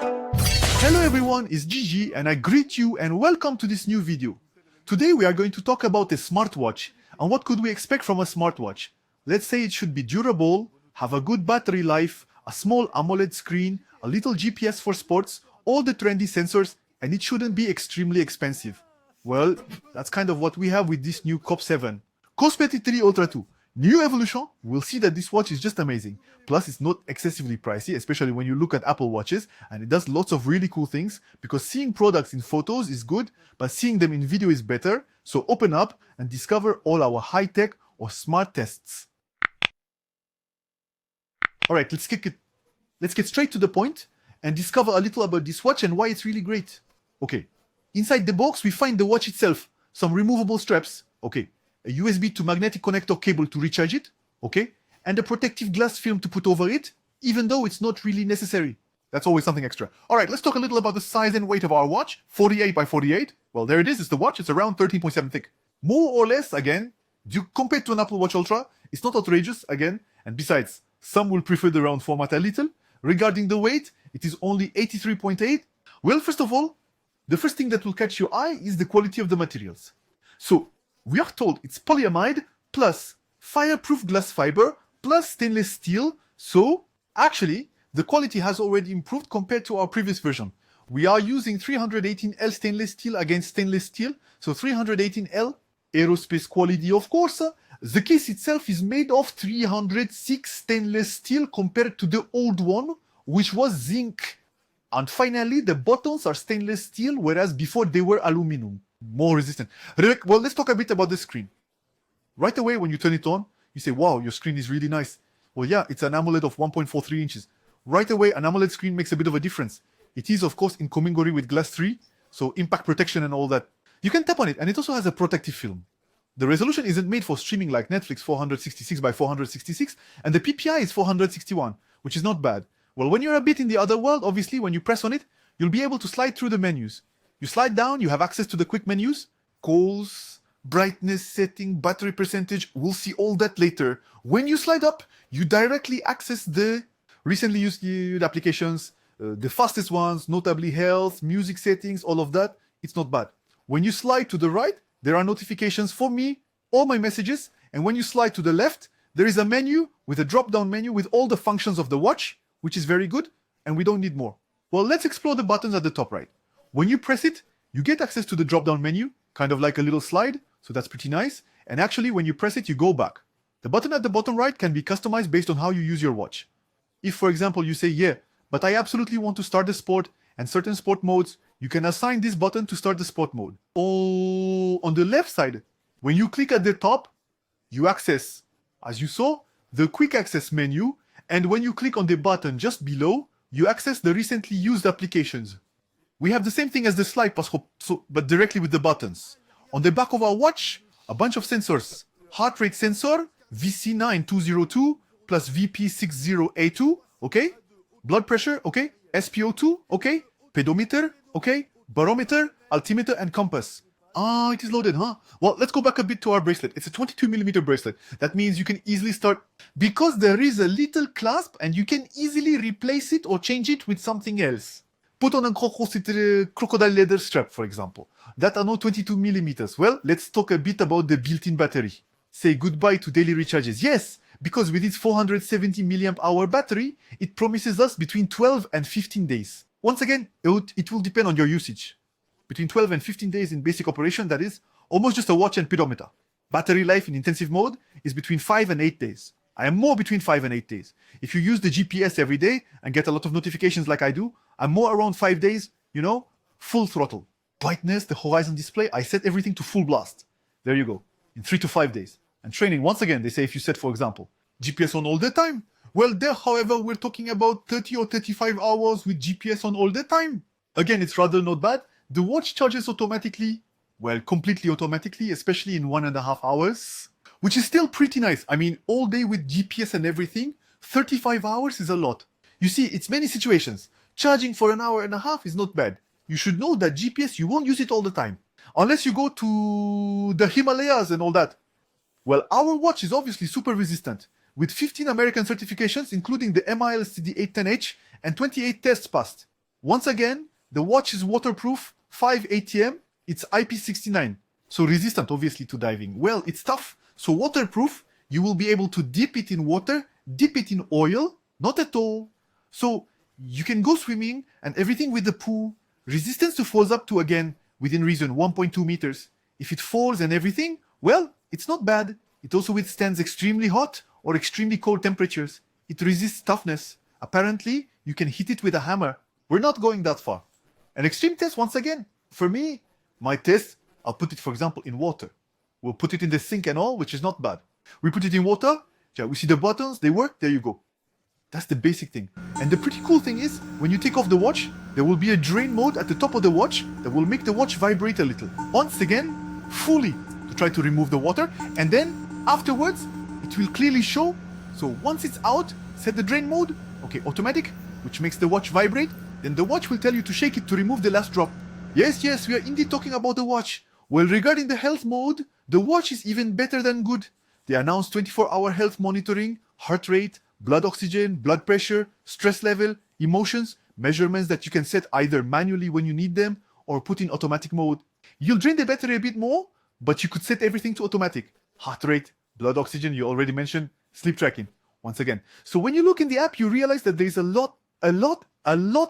Hello everyone, it's Gigi and I greet you and welcome to this new video. Today we are going to talk about a smartwatch and what could we expect from a smartwatch. Let's say it should be durable, have a good battery life, a small AMOLED screen, a little GPS for sports, all the trendy sensors, and it shouldn't be extremely expensive. Well, that's kind of what we have with this new COP7. KOSPET T3 Ultra 2. New evolution, we'll see that this watch is just amazing. Plus it's not excessively pricey, especially when you look at Apple watches, and it does lots of really cool things, because seeing products in photos is good, but seeing them in video is better. So open up and discover all our high-tech or smart tests. Alright, let's get straight to the point and discover a little about this watch and why it's really great. Okay, inside the box we find the watch itself, some removable straps, okay, a USB to magnetic connector cable to recharge it, okay, and a protective glass film to put over it, even though it's not really necessary. That's always something extra. Alright, let's talk a little about the size and weight of our watch. 48 by 48. Well, there it is, it's the watch, it's around 13.7 thick. More or less, again, compared to an Apple Watch Ultra, it's not outrageous, again, and besides, some will prefer the round format a little. Regarding the weight, it is only 83.8. Well, first of all, the first thing that will catch your eye is the quality of the materials. So, we are told it's polyamide plus fireproof glass fiber plus stainless steel. So, actually, the quality has already improved compared to our previous version. We are using 318L stainless steel against stainless steel. So 318L, aerospace quality of course. The case itself is made of 306 stainless steel compared to the old one, which was zinc. And finally, the buttons are stainless steel, whereas before they were aluminum. More resistant. Well, let's talk a bit about the screen. Right away, when you turn it on, you say, wow, your screen is really nice. Well, yeah, it's an AMOLED of 1.43 inches. Right away, an AMOLED screen makes a bit of a difference. It is, of course, in commingory with glass 3, so impact protection and all that. You can tap on it, and it also has a protective film. The resolution isn't made for streaming like Netflix 466 by 466, and the PPI is 461, which is not bad. Well, when you're a bit in the other world, obviously, when you press on it, you'll be able to slide through the menus. You slide down, you have access to the quick menus, calls, brightness setting, battery percentage, we'll see all that later. When you slide up, you directly access the recently used applications, the fastest ones, notably health, music settings, all of that. It's not bad. When you slide to the right, there are notifications for me, all my messages, and when you slide to the left, there is a menu with a drop-down menu with all the functions of the watch, which is very good, and we don't need more. Well, let's explore the buttons at the top right. When you press it, you get access to the drop-down menu, kind of like a little slide, so that's pretty nice. And actually, when you press it, you go back. The button at the bottom right can be customized based on how you use your watch. If, for example, you say, yeah, but I absolutely want to start the sport and certain sport modes, you can assign this button to start the sport mode. Oh, on the left side, when you click at the top, you access, as you saw, the quick access menu, and when you click on the button just below, you access the recently used applications. We have the same thing as the slide, but directly with the buttons. On the back of our watch, a bunch of sensors. Heart rate sensor, VC9202 plus VP60A2, okay? Blood pressure, okay? SpO2, okay? Pedometer, okay? Barometer, altimeter, and compass. Ah, it is loaded, huh? Well, let's go back a bit to our bracelet. It's a 22mm bracelet. That means you can easily start, because there is a little clasp and you can easily replace it or change it with something else. Put on a crocodile leather strap, for example. That are now 22mm. Well, let's talk a bit about the built-in battery. Say goodbye to daily recharges. Yes, because with its 470 mAh battery, it promises us between 12 and 15 days. Once again, it will depend on your usage. Between 12 and 15 days in basic operation, that is almost just a watch and pedometer. Battery life in intensive mode is between 5 and 8 days. I am more between 5 and 8 days. If you use the GPS every day and get a lot of notifications like I do, I'm more around 5 days, you know, full throttle. Brightness, the horizon display, I set everything to full blast. There you go, in 3 to 5 days. And training, once again, they say if you set, for example, GPS on all the time. Well, there, however, we're talking about 30 or 35 hours with GPS on all the time. Again, it's rather not bad. The watch charges automatically, well, completely automatically, especially in 1.5 hours, which is still pretty nice. I mean, all day with GPS and everything, 35 hours is a lot. You see, it's many situations. Charging for 1.5 hours is not bad. You should know that GPS, you won't use it all the time. Unless you go to the Himalayas and all that. Well, our watch is obviously super resistant, with 15 American certifications, including the MIL CD810H and 28 tests passed. Once again, the watch is waterproof, 5 ATM, it's IP69. So resistant, obviously, to diving. Well, it's tough. So waterproof, you will be able to dip it in water, dip it in oil, not at all. So you can go swimming and everything with the pool. Resistance to falls up to, again, within reason, 1.2 meters. If it falls and everything, well, it's not bad. It also withstands extremely hot or extremely cold temperatures. It resists toughness. Apparently, you can hit it with a hammer. We're not going that far. An extreme test, once again, for me, my test, I'll put it, for example, in water. We'll put it in the sink and all, which is not bad. We put it in water, yeah, we see the buttons, they work, there you go. That's the basic thing. And the pretty cool thing is, when you take off the watch, there will be a drain mode at the top of the watch that will make the watch vibrate a little. Once again, fully, to try to remove the water, and then, afterwards, it will clearly show. So once it's out, set the drain mode, okay, automatic, which makes the watch vibrate, then the watch will tell you to shake it to remove the last drop. Yes, we are indeed talking about the watch. Well, regarding the health mode, the watch is even better than good. They announced 24-hour health monitoring, heart rate, blood oxygen, blood pressure, stress level, emotions, measurements that you can set either manually when you need them or put in automatic mode. You'll drain the battery a bit more, but you could set everything to automatic. Heart rate, blood oxygen, you already mentioned, sleep tracking, once again. So when you look in the app, you realize that there's a lot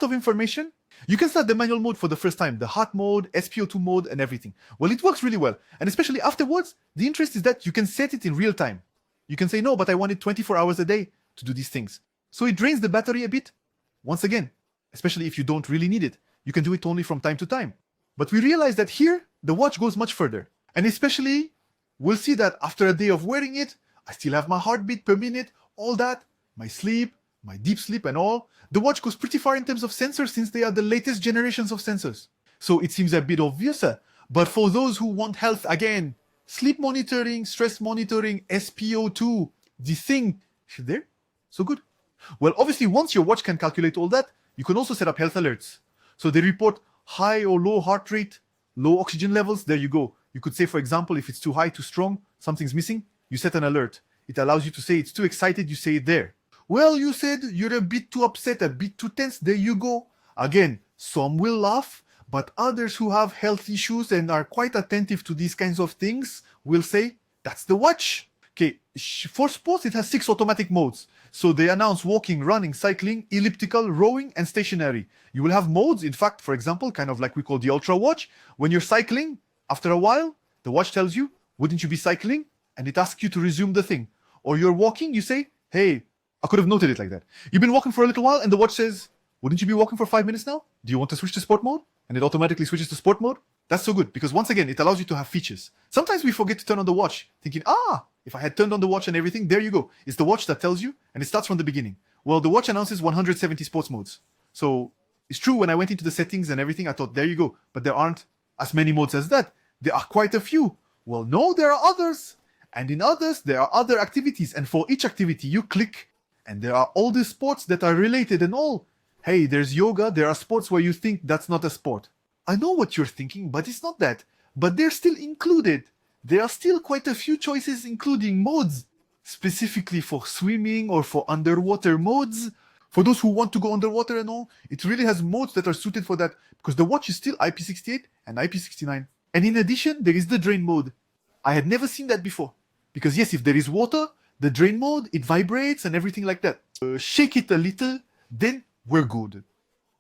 of information. You can start the manual mode for the first time, the heart mode, SpO2 mode, and everything. Well, it works really well. And especially afterwards, the interest is that you can set it in real time. You can say, no, but I want it 24 hours a day to do these things. So it drains the battery a bit. Once again, especially if you don't really need it, you can do it only from time to time. But we realize that here, the watch goes much further. And especially, we'll see that after a day of wearing it, I still have my heartbeat per minute, all that, my sleep, my deep sleep and all. The watch goes pretty far in terms of sensors since they are the latest generations of sensors. So it seems a bit obvious, but for those who want health again, sleep monitoring, stress monitoring, SpO2, the thing, is there? So good. Well, obviously, once your watch can calculate all that, you can also set up health alerts. So they report high or low heart rate, low oxygen levels, there you go. You could say, for example, if it's too high, too strong, something's missing, you set an alert. It allows you to say it's too excited, you say it there. Well, you said you're a bit too upset, a bit too tense, there you go. Again, some will laugh, but others who have health issues and are quite attentive to these kinds of things will say, that's the watch. Okay, for sports, it has 6 automatic modes. So they announce walking, running, cycling, elliptical, rowing, and stationary. You will have modes, in fact, for example, kind of like we call the Ultra Watch. When you're cycling, after a while, the watch tells you, wouldn't you be cycling? And it asks you to resume the thing. Or you're walking, you say, hey, I could have noted it like that. You've been walking for a little while and the watch says, wouldn't you be walking for 5 minutes now? Do you want to switch to sport mode? And it automatically switches to sport mode. That's so good because once again, it allows you to have features. Sometimes we forget to turn on the watch thinking, if I had turned on the watch and everything, there you go. It's the watch that tells you and it starts from the beginning. Well, the watch announces 170 sports modes. So it's true when I went into the settings and everything, I thought, there you go. But there aren't as many modes as that. There are quite a few. Well, no, there are others. And in others, there are other activities. And for each activity, you click and there are all the sports that are related and all. Hey, there's yoga. There are sports where you think that's not a sport. I know what you're thinking, but it's not that. But they're still included. There are still quite a few choices, including modes, specifically for swimming or for underwater modes. For those who want to go underwater and all, it really has modes that are suited for that because the watch is still IP68 and IP69. And in addition, there is the drain mode. I had never seen that before. Because yes, if there is water, the drain mode, it vibrates and everything like that. Shake it a little, then we're good.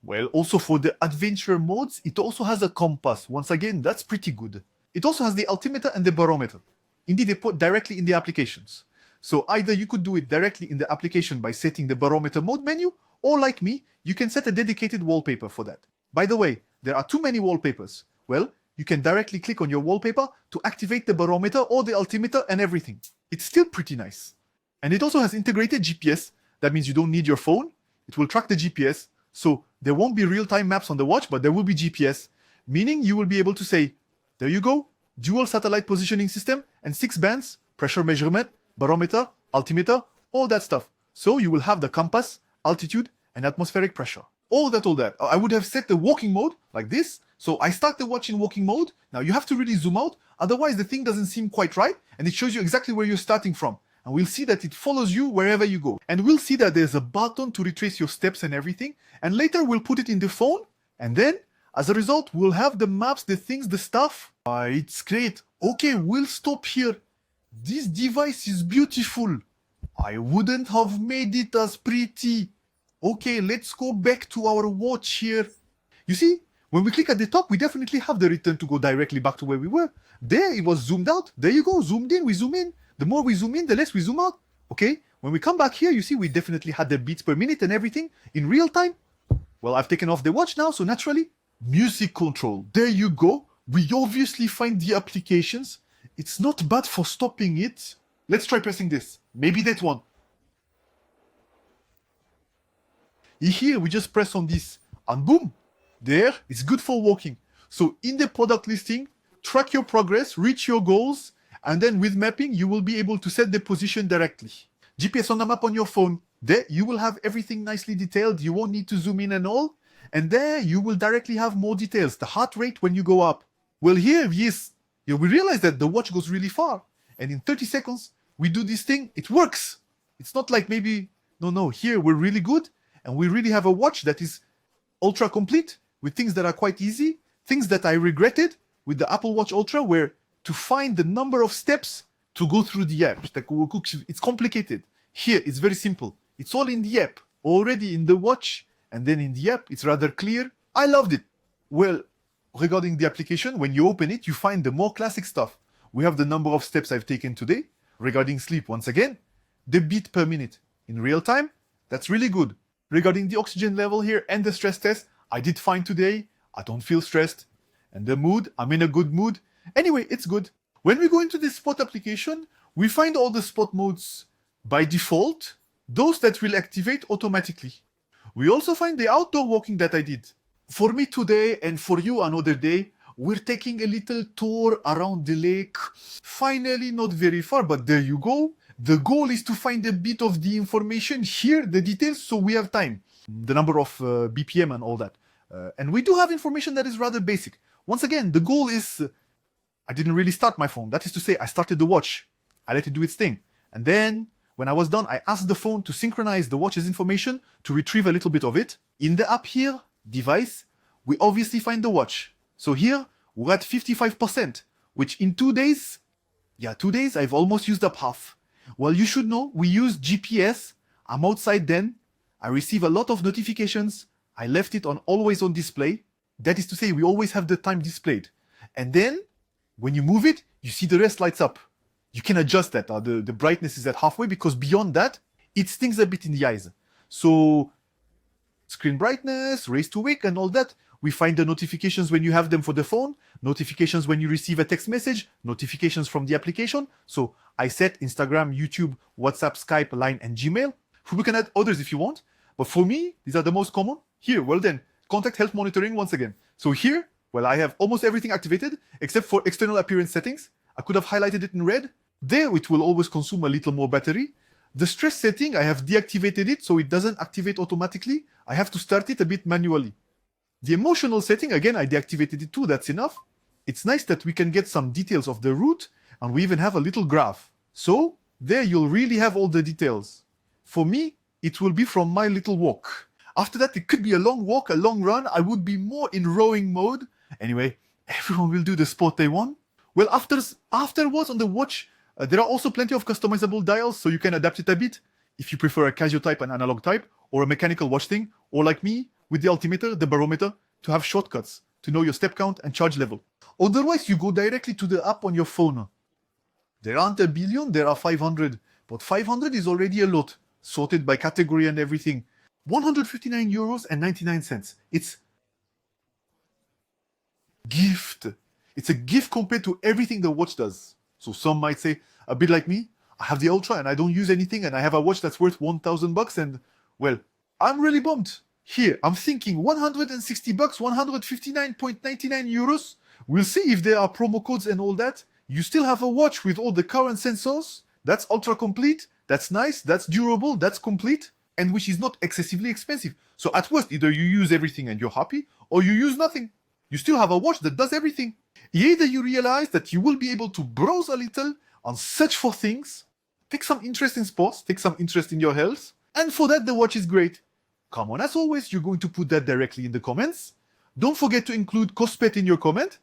Well, also for the adventure modes, it also has a compass. Once again, that's pretty good. It also has the altimeter and the barometer. Indeed, they put directly in the applications. So either you could do it directly in the application by setting the barometer mode menu, or like me, you can set a dedicated wallpaper for that. By the way, there are too many wallpapers. Well, you can directly click on your wallpaper to activate the barometer or the altimeter and everything. It's still pretty nice. And it also has integrated GPS. That means you don't need your phone. It will track the GPS. So there won't be real-time maps on the watch, but there will be GPS. Meaning you will be able to say, there you go, dual satellite positioning system and 6 bands, pressure measurement, barometer, altimeter, all that stuff. So you will have the compass, altitude, and atmospheric pressure. All that. I would have set the walking mode like this. So I start the watch in walking mode. Now you have to really zoom out. Otherwise the thing doesn't seem quite right. And it shows you exactly where you're starting from. and we'll see that it follows you wherever you go. And we'll see that there's a button to retrace your steps and everything, and later we'll put it in the phone, and then, as a result, we'll have the maps, the things, the stuff. It's great. Okay, we'll stop here. This device is beautiful. I wouldn't have made it as pretty. Okay, let's go back to our watch here. You see, when we click at the top, we definitely have the return to go directly back to where we were. There, it was zoomed out. There you go, zoomed in, we zoom in. The more we zoom in, the less we zoom out. Okay, when we come back here, you see we definitely had the beats per minute and everything in real time. Well, I've taken off the watch now, so naturally, music control. There you go. We obviously find the applications. It's not bad for stopping it. Let's try pressing this. Maybe that one. Here, we just press on this, and boom, there, it's good for walking. So in the product listing, track your progress, reach your goals, and then with mapping, you will be able to set the position directly. GPS on the map on your phone. There, you will have everything nicely detailed. You won't need to zoom in and all. And there, you will directly have more details. The heart rate when you go up. Well, here, yes, we realize that the watch goes really far. And in 30 seconds, we do this thing. It works. It's not like maybe, no, here we're really good. And we really have a watch that is ultra complete with things that are quite easy. Things that I regretted with the Apple Watch Ultra were to find the number of steps to go through the app. It's complicated. Here, it's very simple. It's all in the app, already in the watch, and then in the app, it's rather clear. I loved it. Well, regarding the application, when you open it, you find the more classic stuff. We have the number of steps I've taken today. Regarding sleep, once again, the beat per minute in real time. That's really good. Regarding the oxygen level here and the stress test, I did fine today. I don't feel stressed. And the mood, I'm in a good mood. Anyway, it's good. When we go into the spot application, we find all the spot modes by default, those that will activate automatically. We also find the outdoor walking that I did. For me today and for you another day, we're taking a little tour around the lake. Finally, not very far, but there you go. The goal is to find a bit of the information here, the details, so we have time. The number of BPM and all that. And we do have information that is rather basic. Once again, the goal is, I didn't really start my phone. That is to say, I started the watch. I let it do its thing. And then, when I was done, I asked the phone to synchronize the watch's information to retrieve a little bit of it. In the app here, device, we obviously find the watch. So here, we're at 55%, which in 2 days, 2 days, I've almost used up half. Well, you should know, we use GPS. I'm outside then. I receive a lot of notifications. I left it on always on display. That is to say, we always have the time displayed. And then, when you move it, you see the rest lights up. You can adjust that. The brightness is at halfway because beyond that, it stings a bit in the eyes. So, screen brightness, raise to wake and all that. We find the notifications when you have them for the phone, notifications when you receive a text message, notifications from the application. So I set Instagram, YouTube, WhatsApp, Skype, Line, and Gmail. We can add others if you want. But for me, these are the most common. Here, well then, contact health monitoring once again. So here, well, I have almost everything activated except for external appearance settings. I could have highlighted it in red. There, it will always consume a little more battery. The stress setting, I have deactivated it so it doesn't activate automatically. I have to start it a bit manually. The emotional setting, again, I deactivated it too, that's enough. It's nice that we can get some details of the route, and we even have a little graph. So, there you'll really have all the details. For me, it will be from my little walk. After that, it could be a long walk, a long run. I would be more in rowing mode. Anyway, everyone will do the sport they want. Well, afterwards on the watch, there are also plenty of customizable dials, so you can adapt it a bit. If you prefer a Casio type and analog type, or a mechanical watch thing, or like me, with the altimeter, the barometer, to have shortcuts, to know your step count and charge level. Otherwise, you go directly to the app on your phone. There aren't a billion, there are 500. But 500 is already a lot, sorted by category and everything. €159.99. It's gift. It's a gift compared to everything the watch does. So some might say, a bit like me, I have the Ultra and I don't use anything and I have a watch that's worth $1,000 and, well, I'm really bummed. Here, I'm thinking $160, €159.99. We'll see if there are promo codes and all that. You still have a watch with all the current sensors. That's ultra complete. That's nice. That's durable. That's complete. And which is not excessively expensive. So at worst, either you use everything and you're happy, or you use nothing. You still have a watch that does everything. Either you realize that you will be able to browse a little and search for things, take some interest in sports, take some interest in your health, and for that the watch is great. Come on, as always, you're going to put that directly in the comments. Don't forget to include KOSPET in your comment.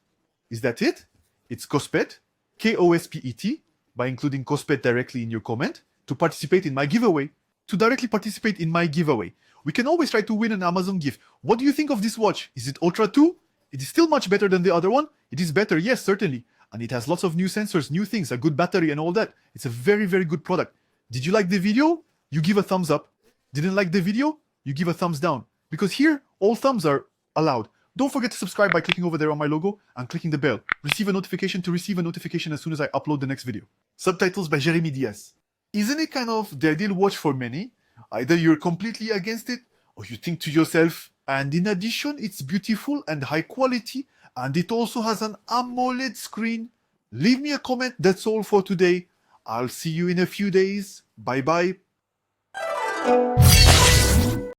Is that it? It's KOSPET, KOSPET, by including KOSPET directly in your comment to participate in my giveaway. To directly participate in my giveaway, we can always try to win an Amazon gift. What do you think of this watch? Is it Ultra 2? It is still much better than the other one. It is better, yes, certainly. And it has lots of new sensors, new things, a good battery and all that. It's a very, very good product. Did you like the video? You give a thumbs up. Didn't like the video? You give a thumbs down. Because here, all thumbs are allowed. Don't forget to subscribe by clicking over there on my logo and clicking the bell. Receive a notification to receive a notification as soon as I upload the next video. Subtitles by Jeremy Diaz. Isn't it kind of the ideal watch for many? Either you're completely against it, or you think to yourself, and in addition, it's beautiful and high quality, and it also has an AMOLED screen. Leave me a comment. That's all for today. I'll see you in a few days. Bye bye.